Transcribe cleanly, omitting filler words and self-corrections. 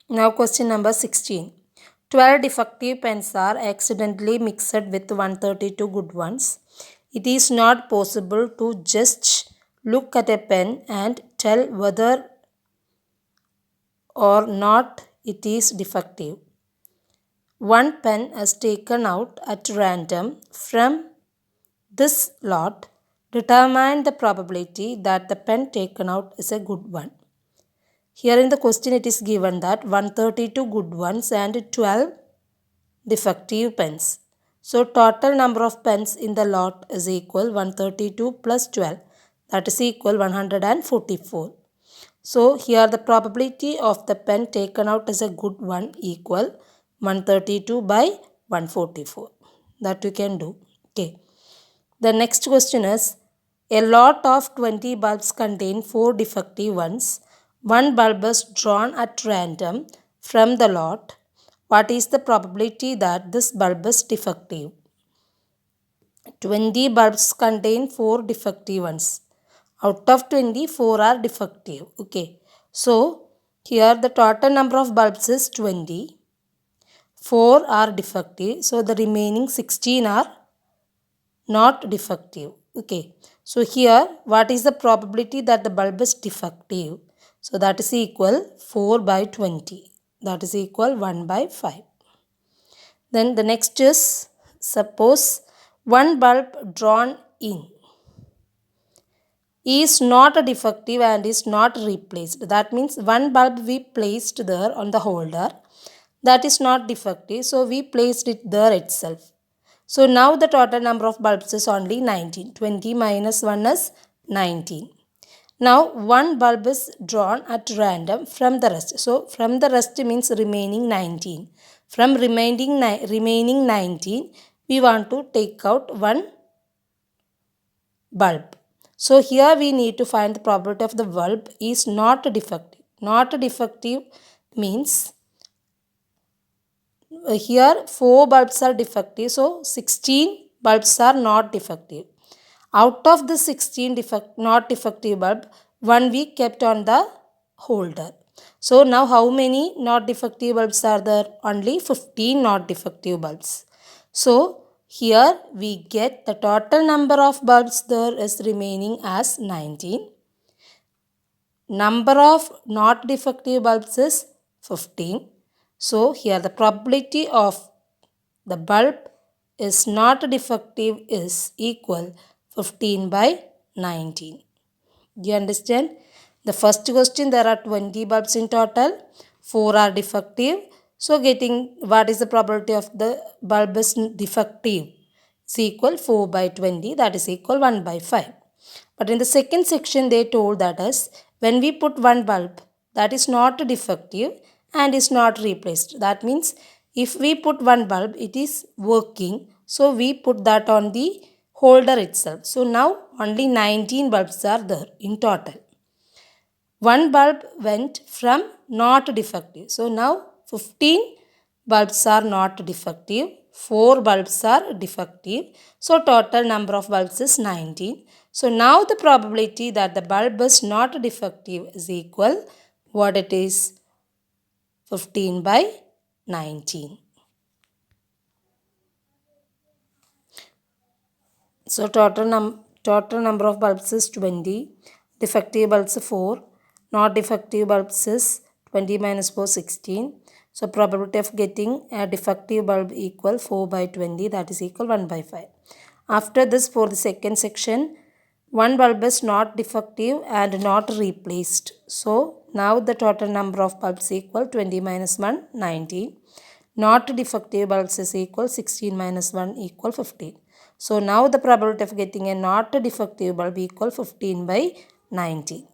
Now question number 16. 12 defective pens are accidentally mixed with 132 good ones. It is not possible to just look at a pen and tell whether or not it is defective. One pen is taken out at random from this lot. Determine the probability that the pen taken out is a good one. Here in the question it is given that 132 good ones and 12 defective pens. So total number of pens in the lot is equal 132 plus 12, that is equal 144. So here the probability of the pen taken out as a good one equal 132 by 144. That you can do. Okay. The next question is, a lot of 20 bulbs contain 4 defective ones. One bulb is drawn at random from the lot. What is the probability that this bulb is defective? 20 bulbs contain 4 defective ones. Out of 20, 4 are defective. Okay. So, here the total number of bulbs is 20. 4 are defective. So, the remaining 16 are not defective. Okay. So, here what is the probability that the bulb is defective? So, that is equal 4 by 20. That is equal 1 by 5. Then the next is, suppose one bulb drawn in is not a defective and is not replaced. That means one bulb we placed there on the holder, that is not defective. So we placed it there itself. So now the total number of bulbs is only 19. 20 minus 1 is 19. Now one bulb is drawn at random from the rest. So from the rest means remaining 19. From remaining 19, we want to take out one bulb. So here we need to find the probability of the bulb is not defective. Not defective means here 4 bulbs are defective. So 16 bulbs are not defective. Out of the 16 not defective bulb, one we kept on the holder. So now how many not defective bulbs are there? Only 15 not defective bulbs. So here we get the total number of bulbs there is remaining as 19. Number of not defective bulbs is 15. So here the probability of the bulb is not defective is equal 15 by 19. Do you understand? The first question, there are 20 bulbs in total. 4 are defective. So getting what is the probability of the bulb is defective is equal 4 by 20, that is equal 1 by 5. But in the second section they told that us when we put one bulb that is not defective and is not replaced. That means if we put one bulb it is working, so we put that on the holder itself. So now only 19 bulbs are there in total. One bulb went from not defective. So now 15 bulbs are not defective. 4 bulbs are defective. So total number of bulbs is 19. So now the probability that the bulb is not defective is equal, what it is? 15 by 19. So total number of bulbs is 20. Defective bulbs 4. Not defective bulbs is 20 minus 4, 16. So probability of getting a defective bulb equal 4 by 20, that is equal 1 by 5. After this, for the second section, one bulb is not defective and not replaced. So now the total number of bulbs equal 20 minus 1, 19. Not defective bulbs is equal 16 minus 1 equal 15. So now the probability of getting a not defective bulb equal 15 by 19.